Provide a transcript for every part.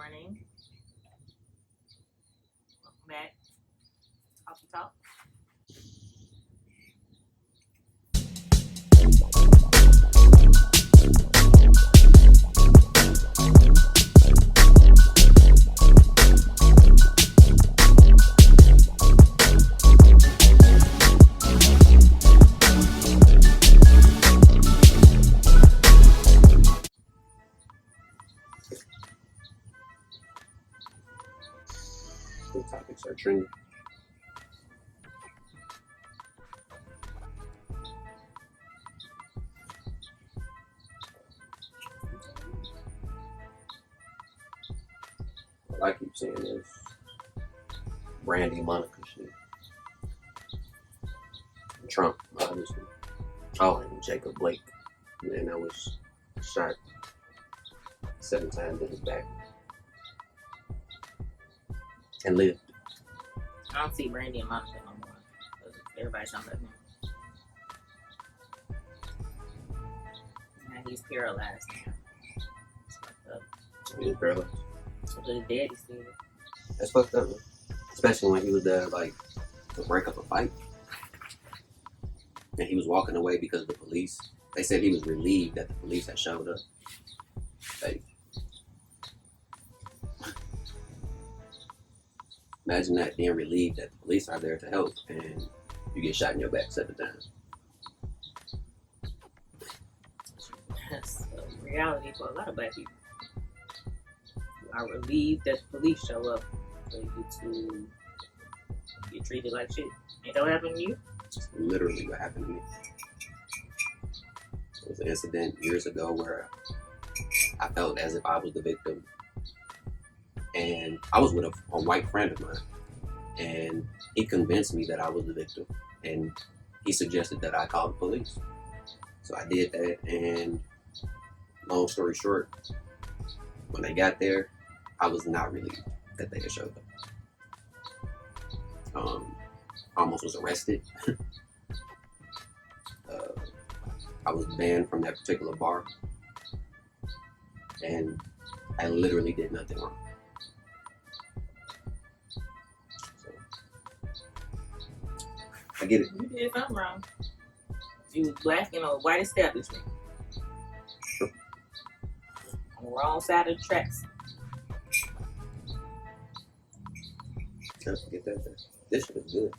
morning. Welcome back. Coffee Talk. What topics are trending? What I keep saying is Brandy, Monica shit. Trump, obviously. Oh, and Jacob Blake. Man, that was shot 7 times in his back. And lived. I don't see Brandy and Monica no more. Everybody's talking about him. Now he's paralyzed now. It's fucked up. He was paralyzed. So the daddy still. That's fucked up, man. Especially when he was there, like, to break up a fight. And he was walking away because of the police. They said he was relieved that the police had showed up. Like, imagine that, being relieved that the police are there to help and you get shot in your back 7 times. That's a reality for a lot of black people. You are relieved that the police show up for you to get treated like shit. Ain't that what happened to you? That's literally what happened to me. There was an incident years ago where I felt as if I was the victim. And I was with a white friend of mine. And he convinced me that I was the victim. And he suggested that I call the police. So I did that, and long story short, when they got there, I was not relieved that they had showed up. Almost was arrested. I was banned from that particular bar, and I literally did nothing wrong. So, I get it. You did something wrong. You was black in a white establishment. On the wrong side of the tracks. Can't forget that. This shit is good.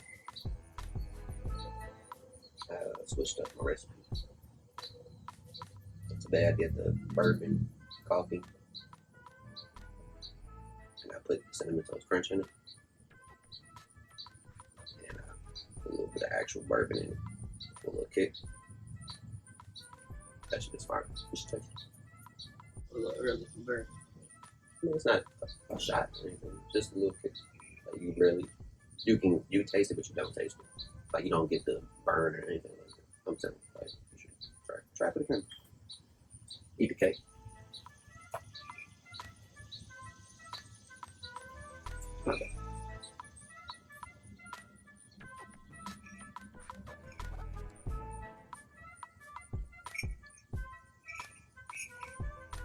I switched up my recipe. Today I did the bourbon coffee. And I put Cinnamon Toast Crunch in it. And I put a little bit of actual bourbon in it. For a little kick. That shit is fire. You should taste it. A little early for birth. I mean, it's not a shot or anything. Just a little kick. Like you taste it, but you don't taste it. Like you don't get the burn or anything like that. I'm telling you, like, you should try for the camera. Eat the cake. Not bad.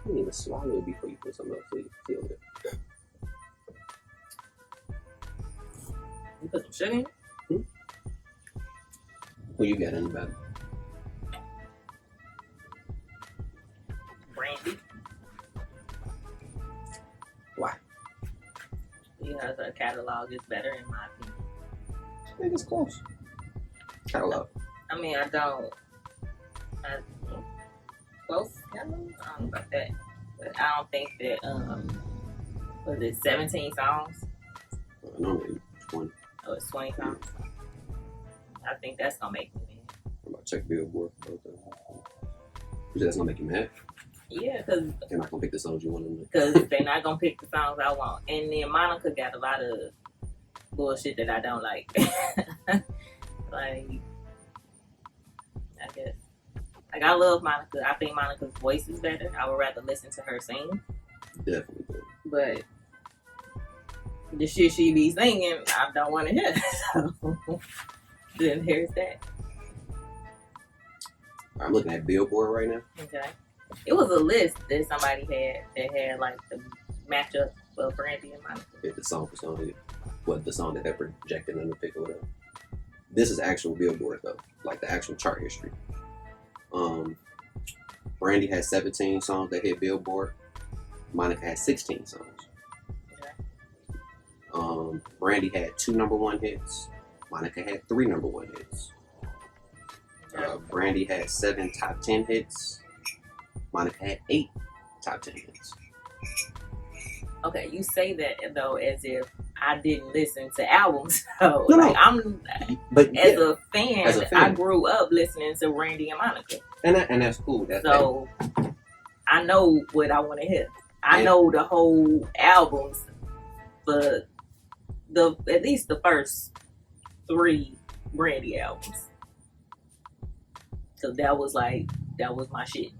You need to swallow it before you put something else so you feel it. You put some sugar in it? Who you got in the back? Brandy. Why? Because her catalog is better in my opinion. I think it's close. Catalog. I mean, close catalog? I don't know about that. But I don't think that, was it 17 songs? Normally 20. Oh, it's 20 songs. I think that's gonna make me mad. I'm about to check Billboard. You said that's gonna make you mad? Yeah, because They're not gonna pick the songs you want them to. they're not gonna pick the songs I want. And then Monica got a lot of bullshit that I don't like. Like, I guess. Like, I love Monica. I think Monica's voice is better. I would rather listen to her sing. Definitely do. But the shit she be singing, I don't want to hear. So, then here's that. I'm looking at Billboard right now. Okay. It was a list that somebody had that had like the matchup for Brandy and Monica. If the song for song, what the song that they're projecting in the pick or whatever. This is actual Billboard though, like the actual chart history. Brandy had 17 songs that hit Billboard. Monica had 16 songs. Okay. Brandy had 2 number 1 hits. Monica had 3 number 1 hits. Brandy had 7 top 10 hits. Monica had 8 top 10 hits. Okay, you say that though as if I didn't listen to albums. So No, like no. I'm as a fan, I fan. grew up listening to Brandy and Monica. And that's cool. So I know what I want to hear. I know the whole albums, but at least the first 3 Brandy albums. So that was my shit.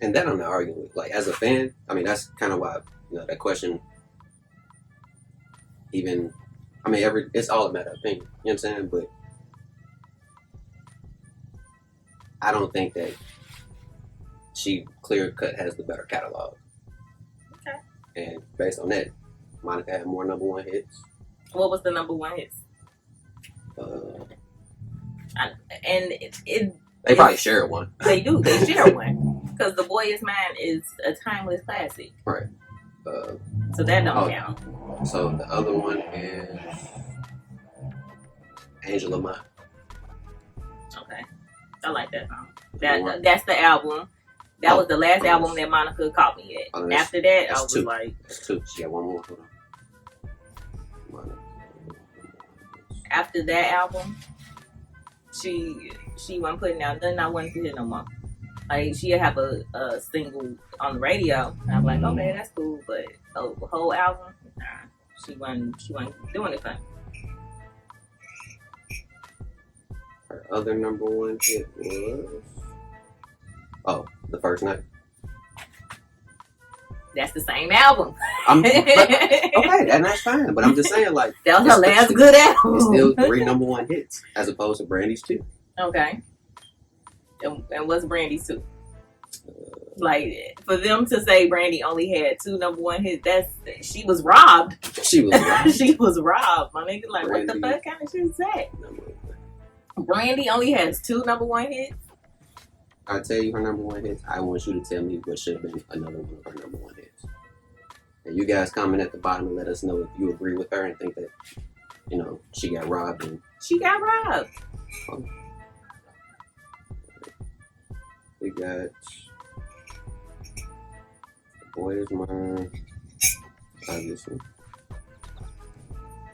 And that I'm not arguing with. Like as a fan, I mean that's kind of why that question. Even, I mean it's all a matter of opinion. You know what I'm saying? But I don't think that she clear cut has the better catalog. Okay. And based on that, Monica had more number 1 hits. What was the number 1 hits? They probably share one. They do. They share one. Because The Boy Is Mine is a timeless classic. Right. So that don't count. So the other one is Angela Mine. Okay. I like that song. That's the album. That was the last album that Monica caught me at. After that, I was 2. like... That's 2. She got one more. Hold on. After that album, she wasn't putting out nothing I wanted to hear no more. Like, she'd have a single on the radio, and I'm like, okay, that's cool, but the whole album, nah, she wasn't doing it for me. Her other number 1 hit was The First Night. That's the same album. Okay, and that's fine. But I'm just saying, like that was her last good album. It's still 3 number 1 hits as opposed to Brandy's 2. Okay. And what's Brandy's 2? Like for them to say Brandy only had 2 number 1 hits, she was robbed. She was robbed. She was robbed. My nigga, like Brandy, what the fuck kind of shit is that? Brandy only has 2 number 1 hits. I tell you her number 1 hits. I want you to tell me what should have been another one of her number 1 hits. And you guys comment at the bottom and let us know if you agree with her and think that she got robbed. And she got robbed. We got The Boy Is Mine, obviously,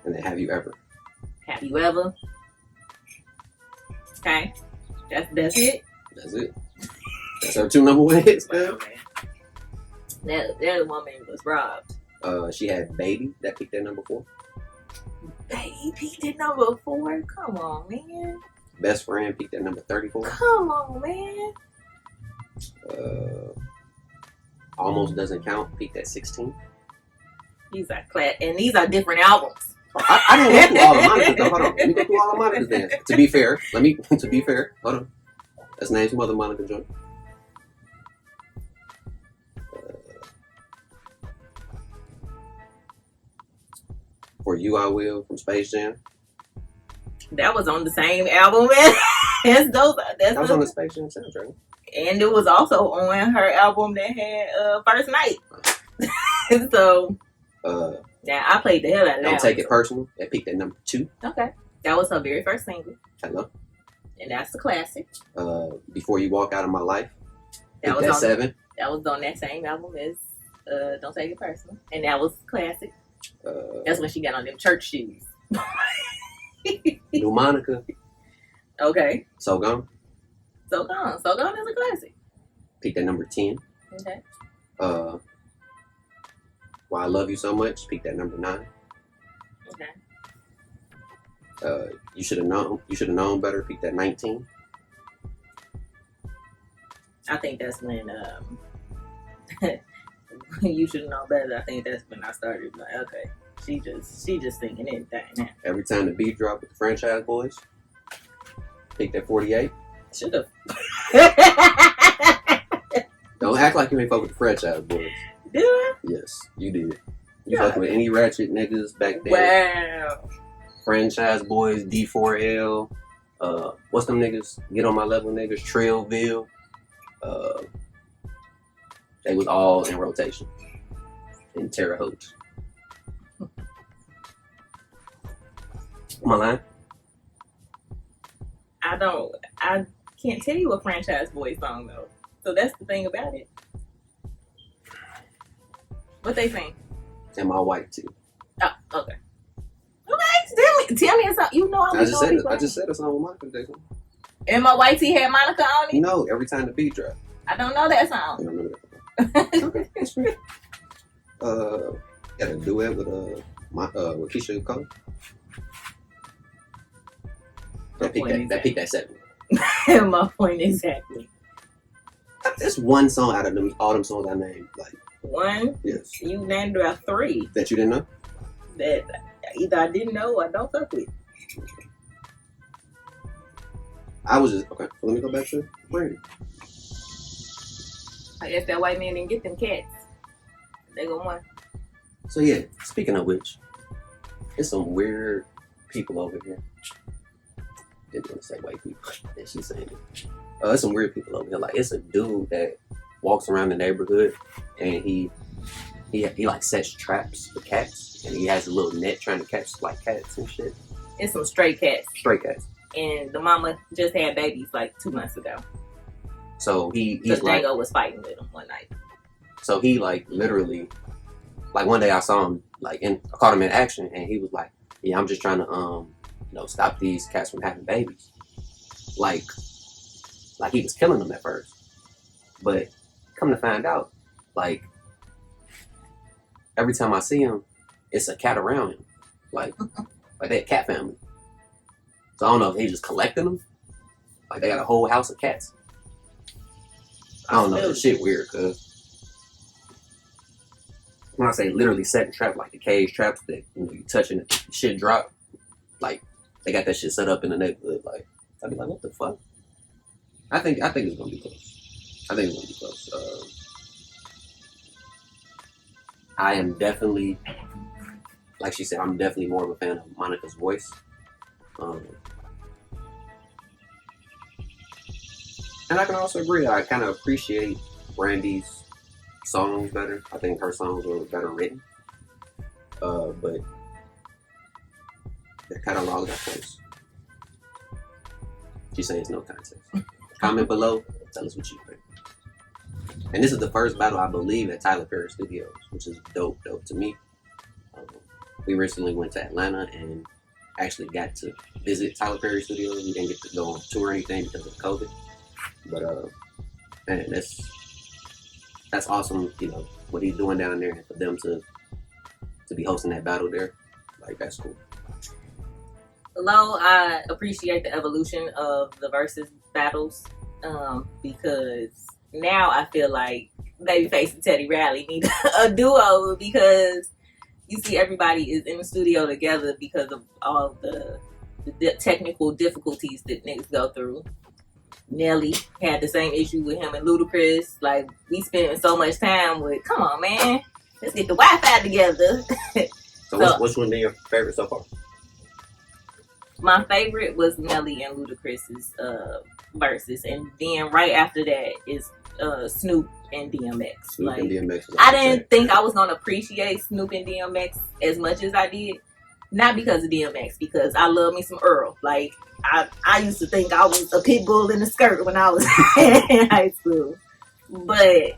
and then Have You Ever. Have You Ever? Okay, that's it. That's it. That's her 2 number 1 hits, man. Okay. That woman was robbed. She had Baby that peaked at number 4. Baby peaked at number 4. Come on, man. Best Friend peaked at number 34. Come on, man. Almost Doesn't Count peaked at 16. These are different albums. I didn't go through all of Monica's though. Hold on. Let me go through all of Monica's then. To be fair, hold on. Let's name some other Monica joints. For You I Will from Space Jam. That was on the same album as those. That was on the Space Jam soundtrack. And it was also on her album that had First Night. So, yeah, I played the hell out of that. Don't Take It Personal. That peaked at number 2. Okay. That was her very first single. Hello. And that's the classic. Before You Walk Out of My Life. That was at on 7. That was on that same album as Don't Take It Personal. And that was classic. That's when she got on them church shoes. New Monica. Okay. So Gone. So Gone. So Gone is a classic. Peaked at number 10. Okay. Why I Love You So Much peaked at number 9. Okay. You Should Have Known Better peaked at 19. I think that's when You Should Know Better. I think that's when I started like, okay, she just thinking anything now. Every Time the Beat Drop with the Franchise Boys peaked at 48. Should have. Don't act like you ain't fuck with the Franchise Boys. Did I? Yes, you did. You fucking with any ratchet niggas back then? Wow. Franchise Boys, D4L, what's them niggas? Get on my level niggas, Trillville. They was all in rotation. In Terre Haute. Am I lying? I can't tell you a Franchise Boys song though. So that's the thing about it. What they sing? Am I white too? Oh, okay. Okay, tell me a song. You know I just said a song with Monica Jackson. And my white tee had Monica on it? You know, every time the beat drop. I don't know that song. You don't remember that? Okay, that's right. Got a duet with with Keisha Cole. That peaked that 7. My point exactly. That's one song out of them all them songs I named. Like one? Yes. You named about 3. That you didn't know? That either I didn't know or I don't fuck with. I was just okay. So let me go back to Brandy. I guess that white man didn't get them cats. They go one. So yeah, speaking of which, there's some weird people over here. Didn't want to say white people. Yeah, she's saying it. There's some weird people over here. Like it's a dude that walks around the neighborhood and he like sets traps for cats and he has a little net trying to catch like cats and shit. It's some stray cats. Stray cats. And the mama just had babies like 2 months ago. So he's like, Django was fighting with him one night. So he like literally, like one day I saw him I caught him in action and he was like, yeah, I'm just trying to stop these cats from having babies. Like he was killing them at first. But come to find out, like every time I see him, it's a cat around him. Like they a cat family. So I don't know if he's just collecting them. Like they got a whole house of cats. I don't know. This shit weird, cuz. When I say literally setting traps, like the cage traps that you touching it, shit drop. Like they got that shit set up in the neighborhood. Like I'd be like, what the fuck? I think it's gonna be close. I think it's gonna be close. I am definitely, like she said, I'm definitely more of a fan of Monica's voice. And I can also agree, I kind of appreciate Brandy's songs better. I think her songs were better written. But their catalog got close. She's saying it's no contest. Comment below, tell us what you think. And this is the first battle, I believe, at Tyler Perry Studios, which is dope to me. We recently went to Atlanta and actually got to visit Tyler Perry Studios. We didn't get to go on tour or anything because of COVID. But man, that's awesome, what he's doing down there, and for them to be hosting that battle there. Like that's cool. Hello, I appreciate the evolution of the Verzuz battles, because now I feel like Babyface and Teddy Riley need a duo, because you see everybody is in the studio together because of all the technical difficulties that niggas go through. Nelly had the same issue with him and Ludacris. Like, we spent so much time with, come on, man, let's get the Wi-Fi together. So which one is your favorite so far? My favorite was Nelly and Ludacris's Verzuz, and then right after that is Snoop and DMX. And DMX. I didn't think I was gonna appreciate Snoop and DMX as much as I did. Not because of DMX, because I love me some Earl. Like I used to think I was a pit bull in a skirt when I was in high school, but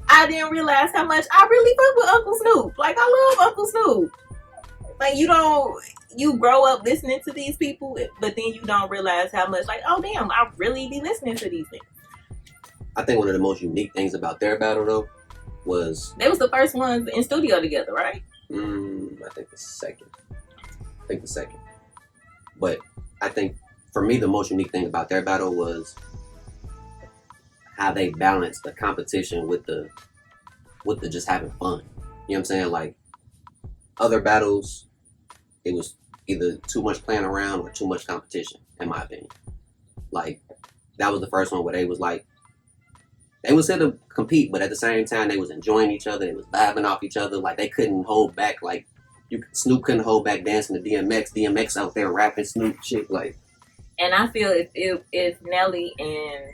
I didn't realize how much I really fuck with Uncle Snoop. Like I love Uncle Snoop. Like you grow up listening to these people, but then you don't realize how much, like, oh damn, I really be listening to these things. I think one of the most unique things about their battle though was they was the first ones in studio together, right? I think the second. But I think for me the most unique thing about their battle was how they balanced the competition with the just having fun. You know what I'm saying? Like other battles, it was either too much playing around or too much competition, in my opinion. Like that was the first one where they was like, They was here to compete, but at the same time, they was enjoying each other. They was vibing off each other. Like, they couldn't hold back. Like, Snoop couldn't hold back dancing to DMX. DMX out there rapping Snoop shit. Like, and I feel if Nelly and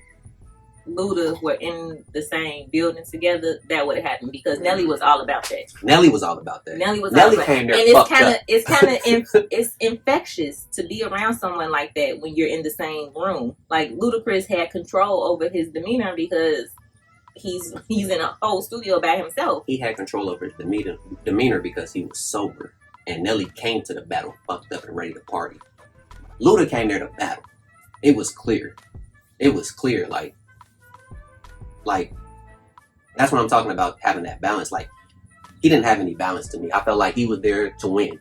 Luda were in the same building together, that would have happened because Nelly was all about that. Nelly was all about that. Nelly came there, and it's kind of it's infectious to be around someone like that when you're in the same room. Like Ludacris had control over his demeanor because he's in a whole studio by himself. He had control over his demeanor because he was sober, and Nelly came to the battle fucked up and ready to party. Luda came there to battle. It was clear. Like, that's what I'm talking about, having that balance. Like, he didn't have any balance to me. I felt like he was there to win.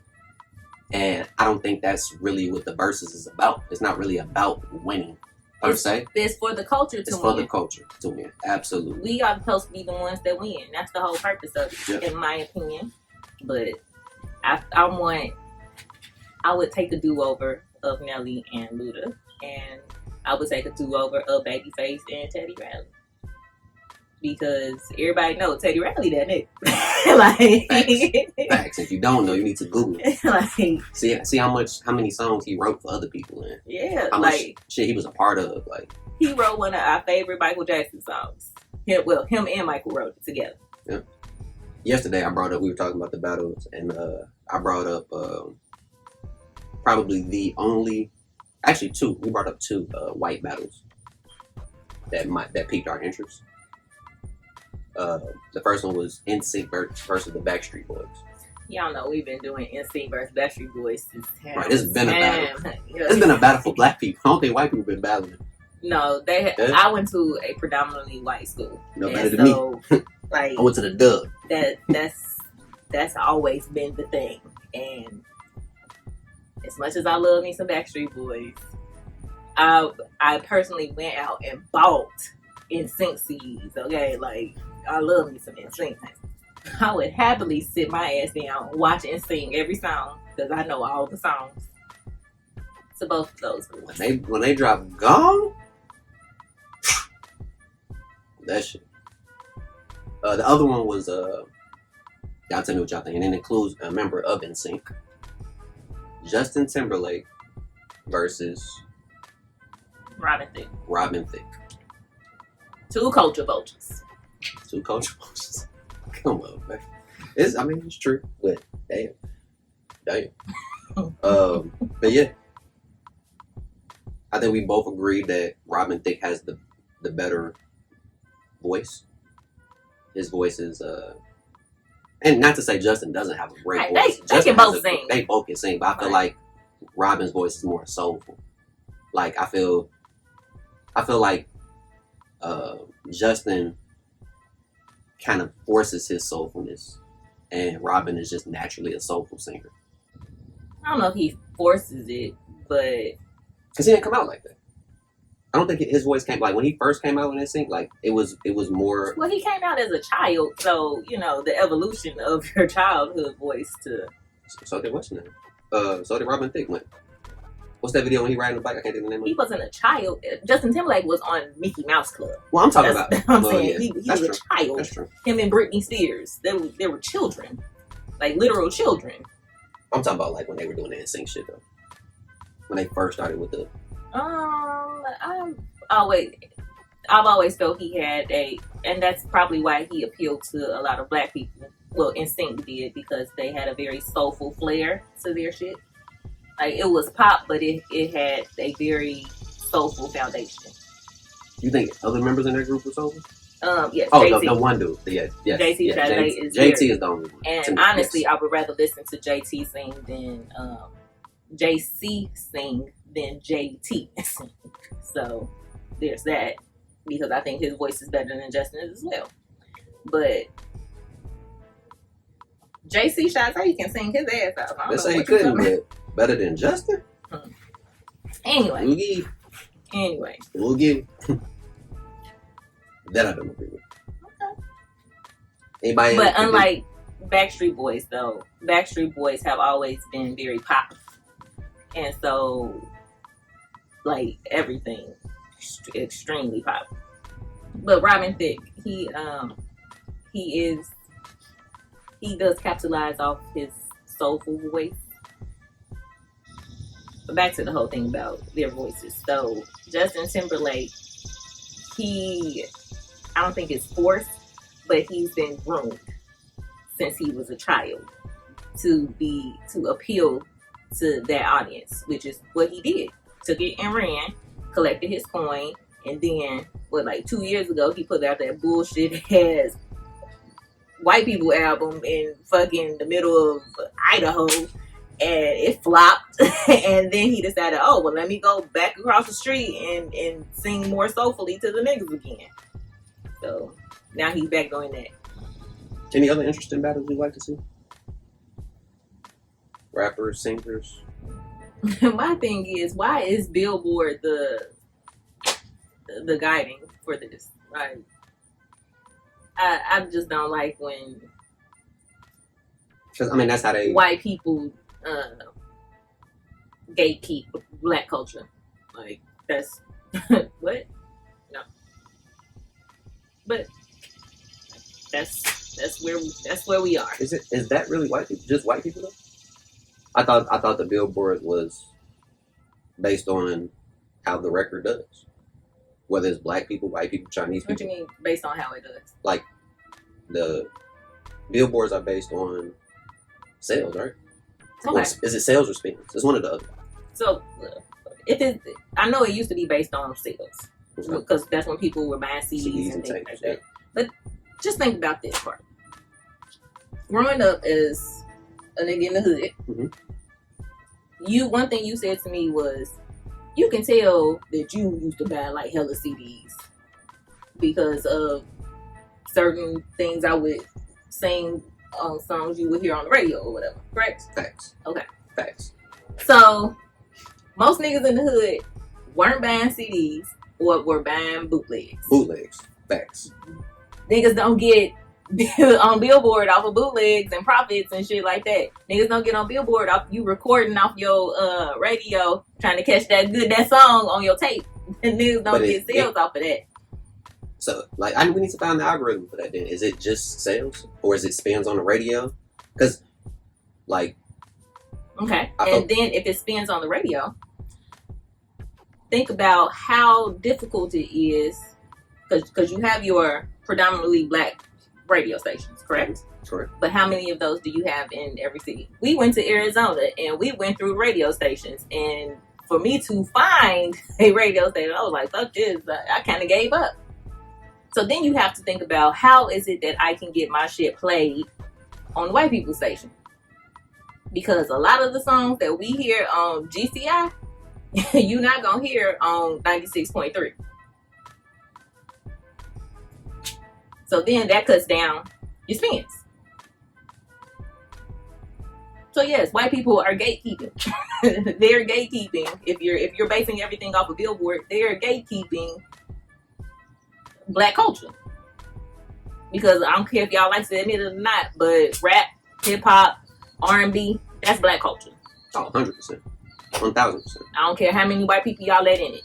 And I don't think that's really what the Verzuz is about. It's not really about winning, per se. It's for the culture to win. It's for the culture to win. Absolutely. We are supposed to be the ones that win. That's the whole purpose of it, in my opinion. But I would take a do-over of Nelly and Luda. And I would take a do-over of Babyface and Teddy Riley. Because everybody knows Teddy Riley that nigga. Facts. If you don't know, you need to Google it. Like, see how many songs he wrote for other people in. Yeah, how much shit he was a part of. Like, he wrote one of our favorite Michael Jackson songs. Him and Michael wrote it together. Yeah. Yesterday we were talking about the battles, and I brought up probably two. We brought up two white battles that piqued our interest. The first one was NSYNC versus the Backstreet Boys. Y'all know we've been doing NSYNC versus Backstreet Boys since time. Right, it's been a battle. It's been a battle for black people. I don't think white people been battling. No, I went to a predominantly white school. No better than me. Like, I went to the Dub. That's always been the thing. And as much as I love me some Backstreet Boys, I personally went out and bought NSYNC CDs. Okay, like, I love me some NSYNC. I would happily sit my ass down, watch NSYNC every song because I know all the songs to both of those groups. When they drop Gone, that shit. The other one was y'all tell me what y'all think, and it includes a member of NSYNC, Justin Timberlake versus Robin Thicke. Two culture vultures. Come on, man. It's true, but damn. But yeah, I think we both agree that Robin Thicke has the better voice. His voice is and not to say Justin doesn't have a great voice. They can both sing. They both can sing, but I feel like Robin's voice is more soulful. Like, I feel like Justin kind of forces his soulfulness, and Robin is just naturally a soulful singer. I don't know if he forces it, but because he didn't come out like that. I don't think his voice came like when he first came out in NSYNC. Like, it was more. Well, he came out as a child, so the evolution of your childhood voice to. So did what's his name? So did Robin Thicke. What's that video when he riding the bike? I can't think of the name of it. He wasn't a child. Justin Timberlake was on Mickey Mouse Club. Well, I'm talking about. I'm saying yeah, he was a child. That's true. Him and Britney Spears, they were children, like literal children. I'm talking about like when they were doing the NSYNC shit though. When they first started with the. I've always felt he had and that's probably why he appealed to a lot of black people. Well, NSYNC did, because they had a very soulful flair to their shit. Like, it was pop, but it had a very soulful foundation. You think other members in that group were soulful? Yes. Oh, JT. the one dude. Yes. JT is the only one. And honestly, I would rather listen to JT sing than JC sing than JT sing. So there's that, because I think his voice is better than Justin's as well. But JC Shantae can sing his ass out. Let's say he couldn't, but better than Justin? Anyway. We'll give that I don't agree with. Okay. Anybody? But unlike Backstreet Boys, though, Backstreet Boys have always been very pop. And so, like, everything extremely pop. But Robin Thicke, he does capitalize off his soulful voice. But back to the whole thing about their voices. So Justin Timberlake, I don't think it's forced, but he's been groomed since he was a child to appeal to that audience, which is what he did. Took it and ran, collected his coin, and then like 2 years ago he put out that bullshit ass white people album in fucking the middle of Idaho, and it flopped. And then he decided, oh well, let me go back across the street and sing more soulfully to the niggas again. So now he's back doing that. Any other interesting battles you'd like to see? Rappers, singers. My thing is, why is Billboard the guiding for this? Right? I just don't like when, because I mean that's how they white people gatekeep black culture. Like that's what? No. But that's where we are. Is that really white people? Just white people though? I thought the Billboard was based on how the record does. Whether it's black people, white people, Chinese people. What you mean based on how it does? Like the Billboards are based on sales, right? Okay. Is it sales or spins? It's one or the other. So I know it used to be based on sales, because that's when people were buying CDs and things like that. But just think about this part. Growing up as a nigga in the hood, one thing you said to me was, you can tell that you used to buy like hella CDs because of certain things I would sing on songs you would hear on the radio or whatever. Correct? Facts. Okay. Facts. So most niggas in the hood weren't buying CDs or were buying bootlegs. Facts. Niggas don't get on Billboard off of bootlegs and profits and shit like that. Niggas don't get on Billboard off you recording off your radio trying to catch that song on your tape. And niggas don't get sales off of that. So like we need to find the algorithm for that then. Is it just sales or is it spins on the radio? Because like okay. And then if it spins on the radio, think about how difficult it is, because you have your predominantly black radio stations, correct? Correct. But how many of those do you have in every city? We went to Arizona and we went through radio stations, and for me to find a radio station, I was like, fuck this, I kind of gave up. So then you have to think about, how is it that I can get my shit played on the white people station? Because a lot of the songs that we hear on GCI, you're not gonna hear on 96.3. So then that cuts down your spins. So yes, white people are gatekeeping. They're gatekeeping. If you're basing everything off of Billboard, they're gatekeeping black culture. Because I don't care if y'all like to admit it or not, but rap, hip hop, R&B, that's black culture. Oh, 100%. 1000%. I don't care how many white people y'all let in it.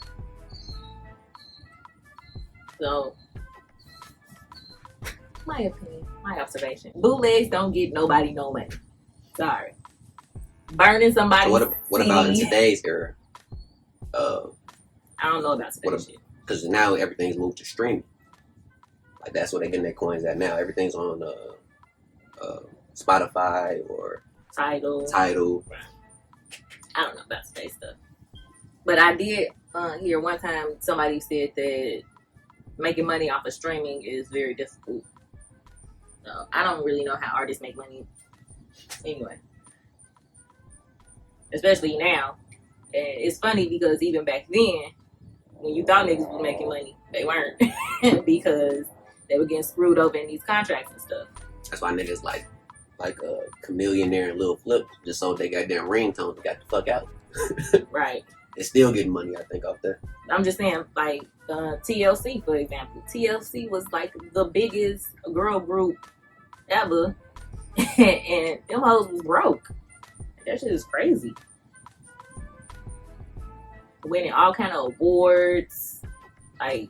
So, my opinion, my observation. Bootlegs don't get nobody no money. Sorry. Burning somebody. So what about in today's era? I don't know about today's shit. Because now everything's moved to streaming. Like that's where they're getting their coins at now. Everything's on Spotify or Tidal. I don't know about today's stuff. But I did hear one time somebody said that making money off of streaming is very difficult. So I don't really know how artists make money anyway. Especially now. And it's funny because even back then, when you thought niggas was making money, they weren't. Because they were getting screwed over in these contracts and stuff. That's why niggas like a Chameleonaire and Lil Flip just sold they goddamn ringtones and got the fuck out. Right. They're still getting money, I think, off there. I'm just saying, like TLC, for example. TLC was like the biggest girl group ever. And them hoes was broke. That shit is crazy. Winning all kind of awards, like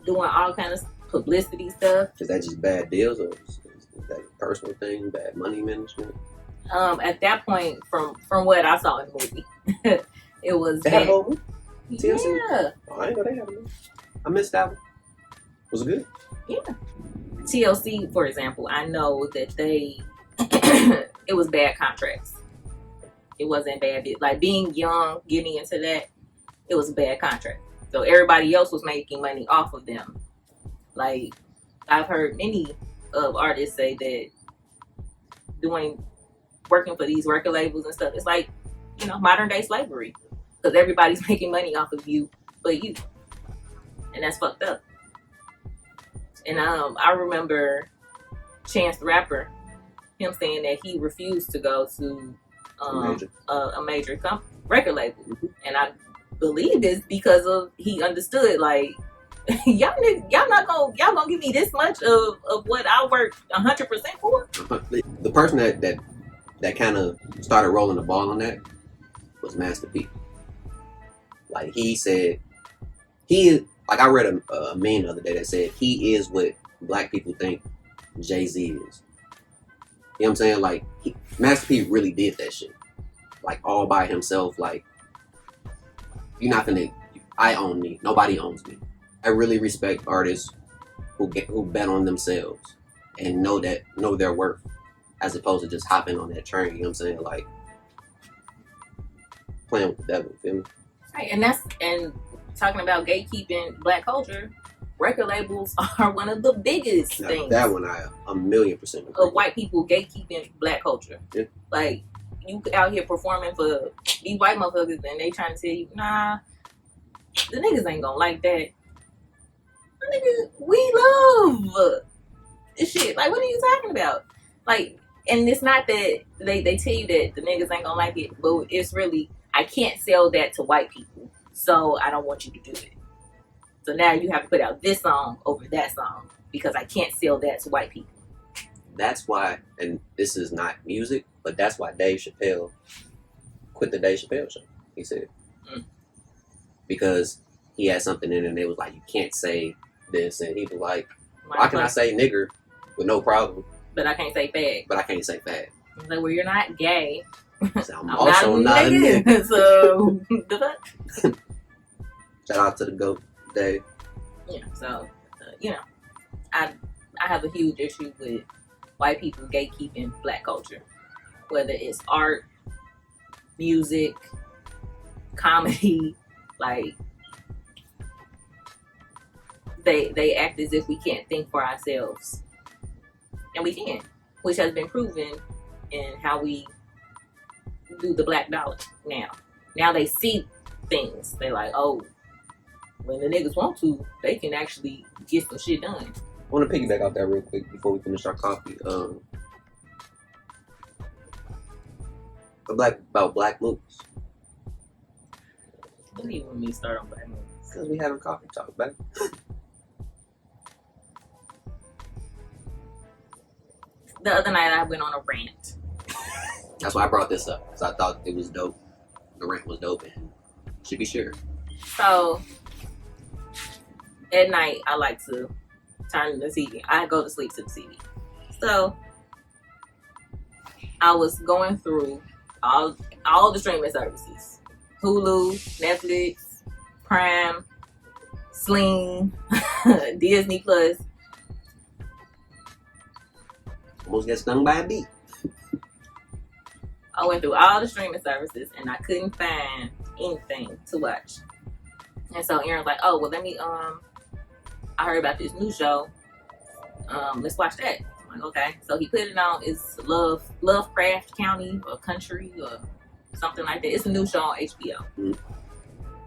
doing all kind of publicity stuff. Is that just bad deals, or is that a personal thing, bad money management? At that point, from what I saw in the movie, it was They had a whole movie? TLC? Yeah. Oh, I didn't know they had a movie. I missed that one. Was it good? Yeah. TLC, for example, I know that they it was bad contracts. It wasn't bad. Like being young, getting into that, it was a bad contract. So everybody else was making money off of them. Like I've heard many of artists say that working for these record labels and stuff, it's like, modern day slavery, because everybody's making money off of you but you, and that's fucked up. And I remember Chance the Rapper, him saying that he refused to go to a major record label, and I believe it's because of he understood, like, y'all gonna give me this much of what I work 100% for. The person that kind of started rolling the ball on that was Master P. Like he said, like I read a meme the other day that said he is what black people think Jay-Z is. You know what I'm saying? Like Master P really did that shit, like all by himself. Like you're not gonna, I own me, nobody owns me. I really respect artists who bet on themselves and know their worth, as opposed to just hopping on that train. You know what I'm saying? Like playing with the devil. You feel me? Right, and talking about gatekeeping black culture, record labels are one of the biggest things. That one I 1,000,000% agree. Of white people gatekeeping black culture. Yeah. Like you out here performing for these white motherfuckers and they trying to tell you, nah, the niggas ain't gonna like that. The niggas, we love this shit. Like, what are you talking about? Like, and it's not that they tell you that the niggas ain't gonna like it, but it's really, I can't sell that to white people, so I don't want you to do it. So now you have to put out this song over that song because I can't sell that to white people. That's why, and this is not music, but that's why Dave Chappelle quit the Dave Chappelle show. He said, because he had something in it and they was like, you can't say this, and he was like, why can I say nigger with no problem? But I can't say fag. But I can't say fag. He's like, well, you're not gay. So I'm also not a nigga. So, shout out to the GOAT, Dave. Yeah, so, I have a huge issue with white people gatekeeping black culture. Whether it's art, music, comedy, like, they act as if we can't think for ourselves. And we can, which has been proven in how we do the black dollar now. Now they see things. They're like, oh, when the niggas want to, they can actually get some shit done. I want to piggyback out that real quick before we finish our coffee. About black movies. What do you want me to start on black movies? Because we having coffee talk, back. The other night I went on a rant. That's why I brought this up, because I thought it was dope. The rant was dope and should be shared. So, at night I like to turn the TV. I go to sleep to the TV. So, I was going through all the streaming services. Hulu, Netflix, Prime, Sling, Disney Plus. Almost get stung by a bee. I went through all the streaming services and I couldn't find anything to watch. And so Aaron's like, oh, well, let me, I heard about this new show. Let's watch that. I'm like, okay. So he put it on. It's Lovecraft County or Country or something like that. It's a new show on HBO. Mm-hmm.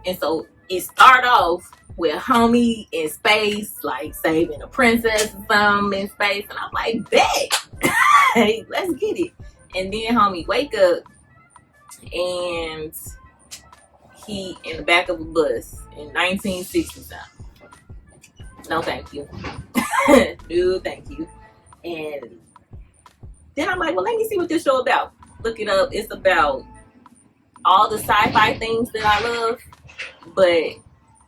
And so it started off with homie in space, like saving a princess or something in space. And I'm like, bet. Hey, let's get it. And then homie wake up and he in the back of a bus in 1960 something. No, thank you. No, thank you. And then I'm like, well, let me see what this show about. Look it up. It's about all the sci-fi things that I love, but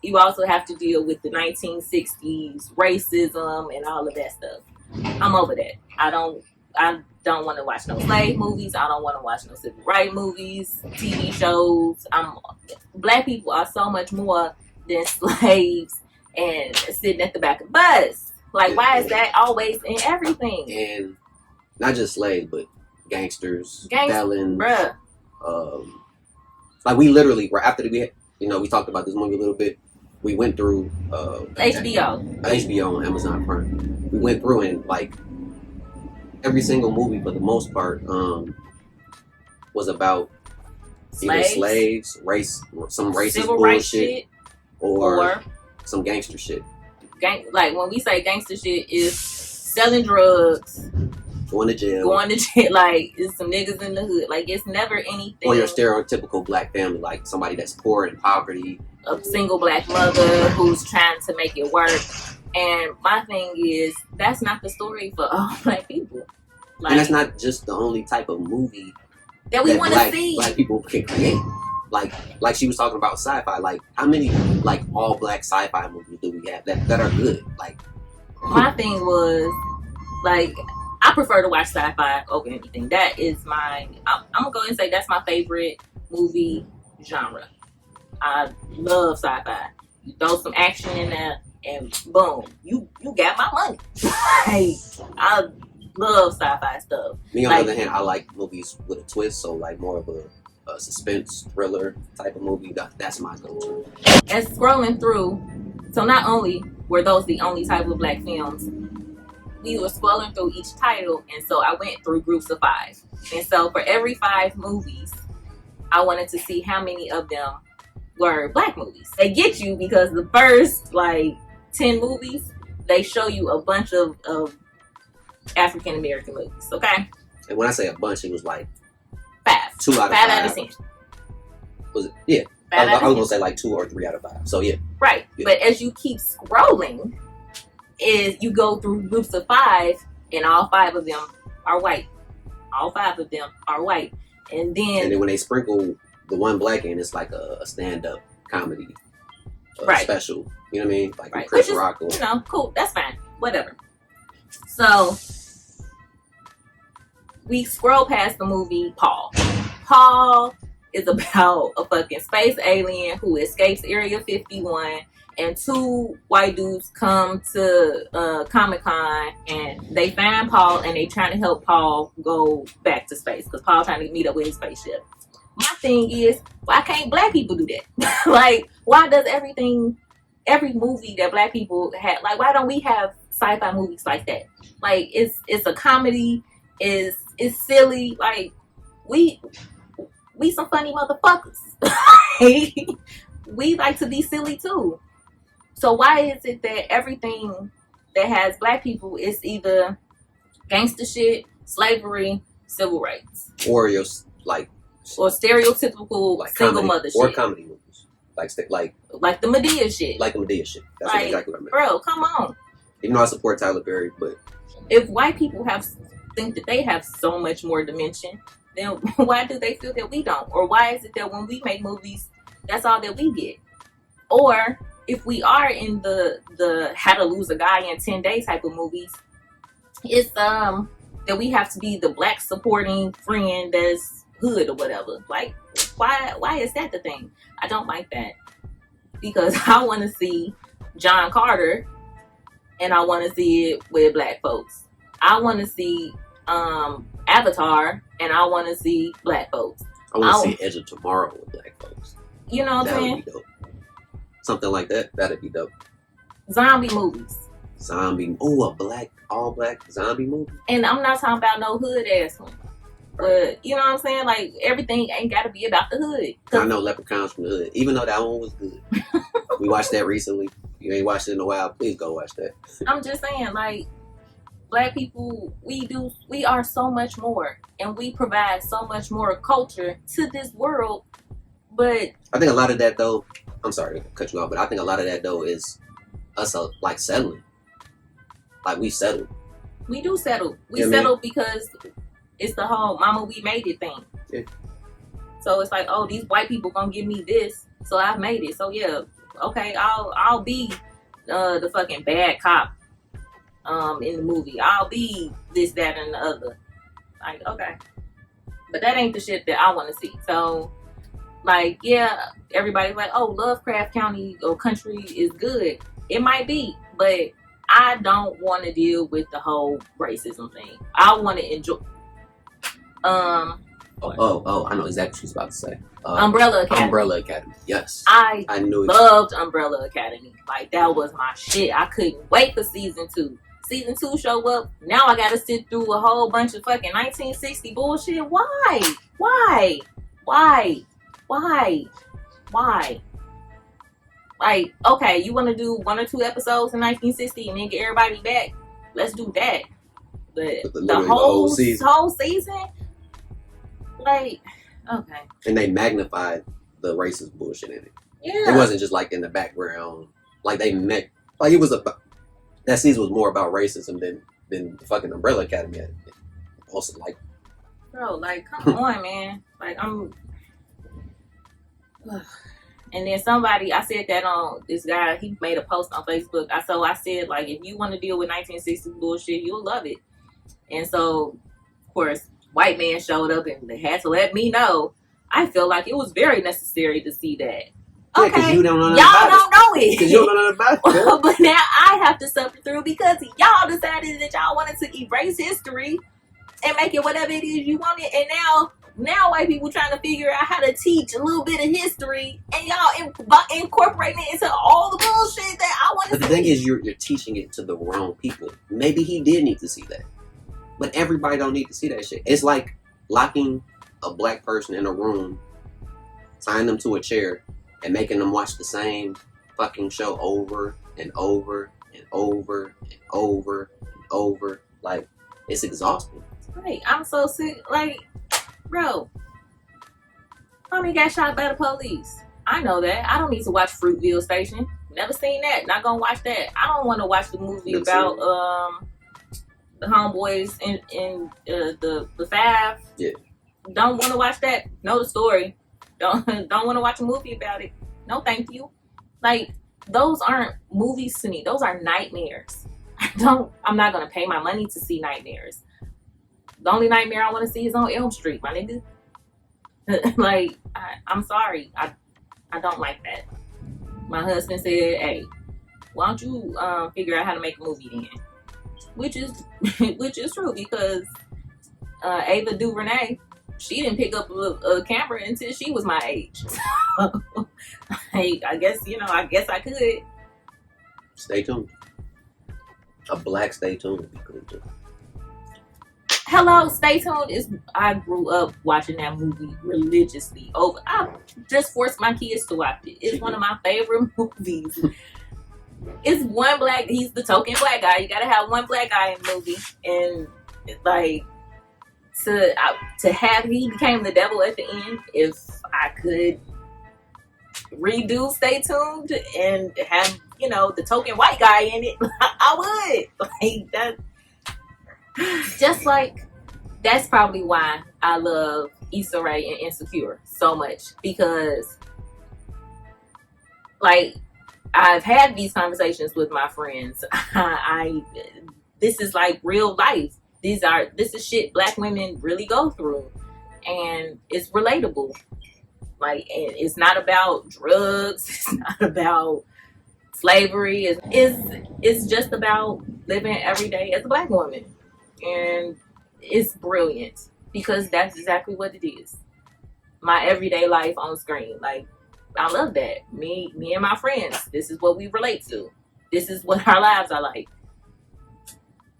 you also have to deal with the 1960s racism and all of that stuff. I'm over that. I don't want to watch no slave movies. I don't want to watch no civil rights movies, TV shows. Black people are so much more than slaves and sitting at the back of the bus. Like, why is that always in everything? And not just slaves, but gangsters, felons. Bruh. Like, we literally, right after we talked about this movie a little bit. We went through HBO on Amazon Prime. We went through and like every single movie for the most part was about either slaves, some racist civil bullshit, rights shit, or some gangster shit. Like when we say gangster shit is selling drugs, going to jail, like it's some niggas in the hood. Like it's never anything. Or your stereotypical black family, like somebody that's poor in poverty, a single black mother who's trying to make it work. And my thing is, that's not the story for all black people. Like, and that's not just the only type of movie that we want to see. Black people can create. Like she was talking about sci-fi. Like, how many like all black sci-fi movies do we have that are good? Like, my thing was like, I prefer to watch sci-fi over anything. That is I'm gonna go ahead and say that's my favorite movie genre. I love sci-fi. You throw some action in there, and boom, you got my money. Like, I love sci-fi stuff. Me on the other hand, I like movies with a twist, so like more of a suspense thriller type of movie. That's my go-to. And scrolling through, so not only were those the only type of black films, we were scrolling through each title, and so I went through groups of 5. And so for every 5 movies, I wanted to see how many of them were black movies. They get you because the first like 10 movies, they show you a bunch of African American movies. Okay. And when I say a bunch, it was like 5. 2 out of 5. 5 out of 10. Was it? Yeah. I was gonna say like 2 or 3 out of 5. So yeah. Right. Yeah. But as you keep scrolling, you go through groups of 5, and all 5 of them are white. All 5 of them are white. And then when they sprinkle the one black in, it's like a stand-up comedy special. You know what I mean? Like Chris Rock. You know, cool. That's fine. Whatever. So we scroll past the movie Paul. Paul is about a fucking space alien who escapes Area 51, and 2 white dudes come to Comic-Con, and they find Paul, and they trying to help Paul go back to space because Paul trying to meet up with his spaceship. My thing is, why can't black people do that? Like, why does every movie that black people have, like, why don't we have sci-fi movies like that? Like, it's a comedy, it's silly, like, we some funny motherfuckers. We like to be silly too. So why is it that everything that has black people is either gangster shit, slavery, civil rights, or stereotypical like single mother shit, or comedy movies, like the Medea shit, like the Medea shit. That's like, exactly what I meant. Bro, come on. Even though I support Tyler Perry, but if white people think that they have so much more dimension, then why do they feel that we don't? Or why is it that when we make movies, that's all that we get? Or if we are in the how to lose a guy in 10 days type of movies, it's that we have to be the black supporting friend that's hood or whatever. Like, why is that the thing? I don't like that, because I want to see John Carter, and I want to see it with black folks. I want to see Avatar, and I want to see black folks. I want to see Edge of Tomorrow with black folks. You know what I'm saying? Would be dope. Something like that. That'd be dope. Zombie movies. A all black zombie movie. And I'm not talking about no hood ass one. But you know what I'm saying? Like, everything ain't got to be about the hood. I know Leprechauns from the Hood. Even though that one was good. We watched that recently. You ain't watched it in a while. Please go watch that. I'm just saying, like, black people, we are so much more, and we provide so much more culture to this world. But I think a lot of that, though, I'm sorry to cut you off, but I think a lot of that, though, is us like settling. Like, we settle. We do settle. We settle because it's the whole "mama, we made it" thing. Yeah. So it's like, oh, these white people gonna give me this, so I've made it. So yeah, Okay, I'll be the fucking bad cop in the movie. I'll be this, that, and the other. Like, okay. But that ain't the shit that I want to see. So, like, yeah, everybody's like, oh, Lovecraft County or country is good. It might be, but I don't want to deal with the whole racism thing. I want to enjoy. I know exactly what she's about to say. Umbrella Academy. Umbrella Academy. Yes. I knew loved Umbrella Academy. Like, that was my shit. I couldn't wait for season 2. Season 2 show up. Now I gotta sit through a whole bunch of fucking 1960 bullshit. Why? Like, okay, you want to do 1 or 2 episodes in 1960 and then get everybody back? Let's do that. But the whole season? Like, okay. And they magnified the racist bullshit in it. Yeah. It wasn't just like in the background. Like it was that season was more about racism than the fucking Umbrella Academy had. Also, like, bro, like, come on, man. Like, I'm. And then I said that on this guy, he made a post on Facebook. I said, like, if you want to deal with 1960s bullshit, you'll love it. And so, of course, white man showed up and they had to let me know. I feel like it was very necessary to see that. Yeah, okay, you don't know y'all don't know it. Because you don't know nothing about it. But now I have to suffer through because y'all decided that y'all wanted to erase history and make it whatever it is you wanted. And now white people trying to figure out how to teach a little bit of history, and y'all incorporating it into all the bullshit that I want to see. But the thing is, you're teaching it to the wrong people. Maybe he did need to see that, but everybody don't need to see that shit. It's like locking a black person in a room, tying them to a chair, and making them watch the same fucking show over and over and over and over and over. Like, it's exhausting. Right, I'm so sick. Like, bro, homie got shot by the police. I know that. I don't need to watch Fruitville Station. Never seen that. Not gonna watch that. I don't want to watch the movie about the homeboys in the Five. Yeah. Don't want to watch that. Know the story. Don't want to watch a movie about it. No, thank you. Like, those aren't movies to me. Those are nightmares. I'm not gonna pay my money to see nightmares. The only nightmare I want to see is on Elm Street, my nigga. Like, I'm sorry. I don't like that. My husband said, hey, why don't you figure out how to make a movie then? Which is true, because Ava DuVernay, she didn't pick up a camera until she was my age. I guess I could. Stay tuned. A black Stay Tuned would be cool too. Hello, Stay Tuned I grew up watching that movie religiously. I just forced my kids to watch it. It's one of my favorite movies. It's one black, he's the token black guy. You gotta have one black guy in the movie. And like, to have he became the devil at the end, if I could redo Stay Tuned and have, the token white guy in it, I would. Like, that. Just like, that's probably why I love Issa Rae and Insecure so much, because like, I've had these conversations with my friends. This is like real life. This is shit black women really go through, and it's relatable. Like, and it's not about drugs. It's not about slavery. It's just about living every day as a black woman. And it's brilliant, because that's exactly what it is. My everyday life on screen. Like, I love that. Me and my friends, this is what we relate to. This is what our lives are like.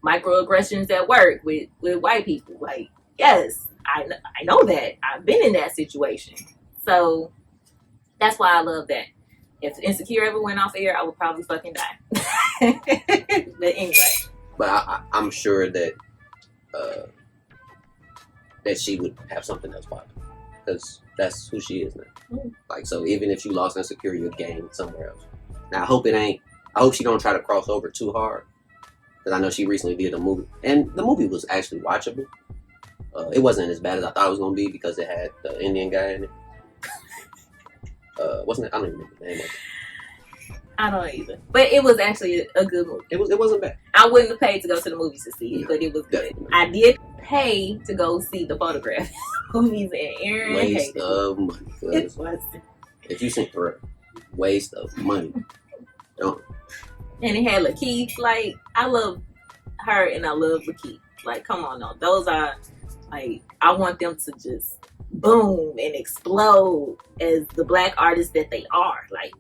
Microaggressions at work with white people. Like, yes, I know that. I've been in that situation. So that's why I love that. If Insecure ever went off air, I would probably fucking die. But anyway. But I'm sure that that she would have something else popping, because that's who she is now. Like, so even if you lost Insecure, you'll gain somewhere else. Now I hope she don't try to cross over too hard, because I know she recently did a movie, and the movie was actually watchable. It wasn't as bad as I thought it was going to be, because it had the Indian guy in it. Wasn't it? I don't even remember the name of it. I don't either. But it was actually a good movie. It wasn't bad. I wouldn't have paid to go to the movies to see it, No, but it was good. definitely. I did pay to go see the Photograph movies, and Aaron Waste hated of money. it. Was. If you seen for waste of money. Don't. And it had Lakeith. Like, I love her and I love Lakeith. Like, come on now. Those are, like, I want them to just boom and explode as the black artists that they are. Like,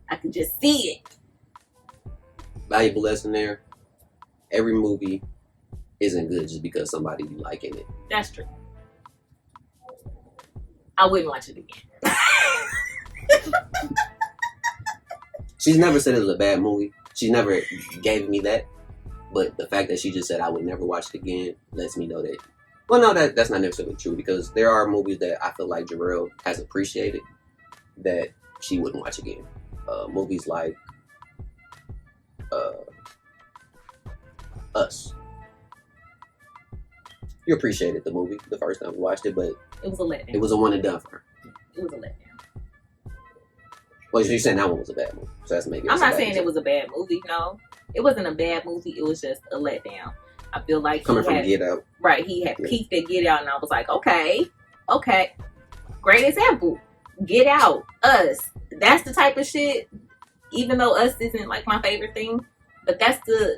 I could just see it. Valuable lesson there. Every movie isn't good just because somebody you like in it. That's true. I wouldn't watch it again. She's never said it was a bad movie. She never gave me that. But the fact that she just said I would never watch it again lets me know that. Well, no, that's not necessarily true, because there are movies that I feel like Jarrell has appreciated that she wouldn't watch again. Movies like Us. You appreciated the movie the first time we watched it, but it was a letdown. It was a one and done for her. It was a letdown. Well, you're saying that one was a bad movie, so that's maybe. I'm not saying it was a bad movie. No, it wasn't a bad movie. It was just a letdown. I feel like coming from Get Out, right? He had peaked at Get Out, and I was like, okay, great example. Get Out, Us. That's the type of shit. Even though Us isn't like my favorite thing, but that's the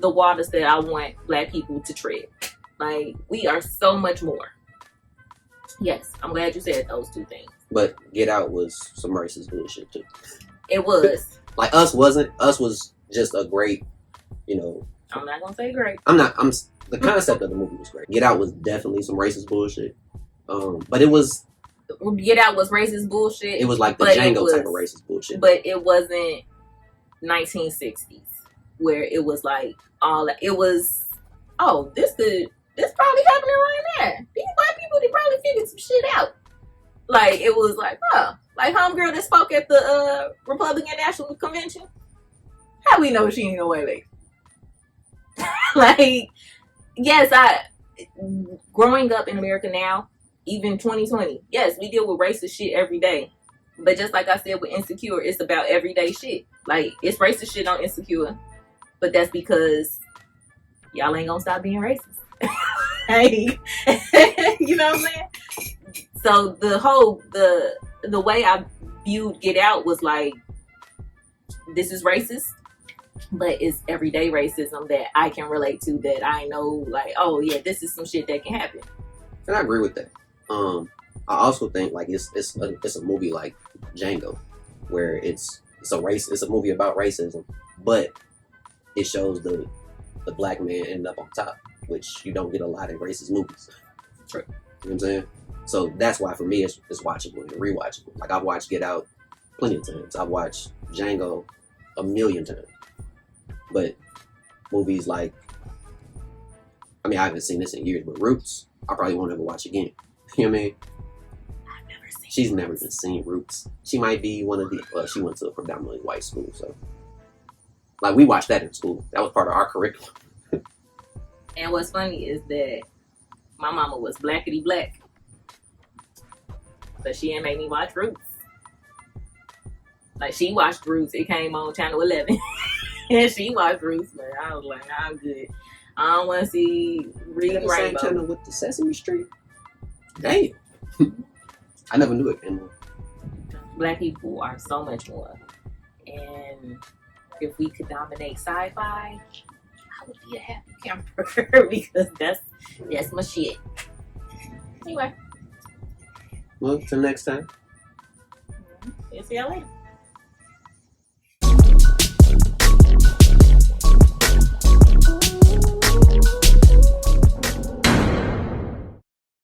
waters that I want black people to tread. Like, we are so much more. Yes, I'm glad you said those two things. But Get Out was some racist bullshit too. It was. Like Us wasn't. Us was just a great, I'm not gonna say great. The concept of the movie was great. Get Out was definitely some racist bullshit. But it was. Get Out was racist bullshit. It was like the Django type of racist bullshit. But it wasn't 1960s where it was like it was. Oh, this probably happening right now. These black people, they probably figured some shit out. Like, it was like, like homegirl that spoke at the Republican National Convention. How we know she ain't no white lady? Like, yes, growing up in America now, even 2020, yes, we deal with racist shit every day. But just like I said with Insecure, it's about everyday shit. Like, it's racist shit on Insecure, but that's because y'all ain't gonna stop being racist. Hey, you know what I'm saying? So the way I viewed Get Out was like, this is racist, but it's everyday racism that I can relate to, that I know, like, oh yeah, this is some shit that can happen. And I agree with that. I also think like it's a movie like Django, where it's a movie about racism, but it shows the black man ending up on top, which you don't get a lot in racist movies. True. You know what I'm saying? So that's why for me it's watchable and rewatchable. Like, I've watched Get Out plenty of times. I've watched Django a million times. But movies like, I haven't seen this in years, but Roots, I probably won't ever watch again. You know what I mean? I've never seen. She's never even seen Roots. She might be one of the. She went to a predominantly white school, so like we watched that in school. That was part of our curriculum. And what's funny is that my mama was blackity black, but she didn't make me watch Roots. Like, she watched Roots. It came on Channel 11. And she watched Roots, but I was like, I'm good. I don't want to see Reading Rainbow. Same channel with the Sesame Street. Damn. I never knew it anymore. Black people are so much more. And if we could dominate sci-fi, I would be a happy camper because that's my shit. Anyway. Well, till next time. See y'all later.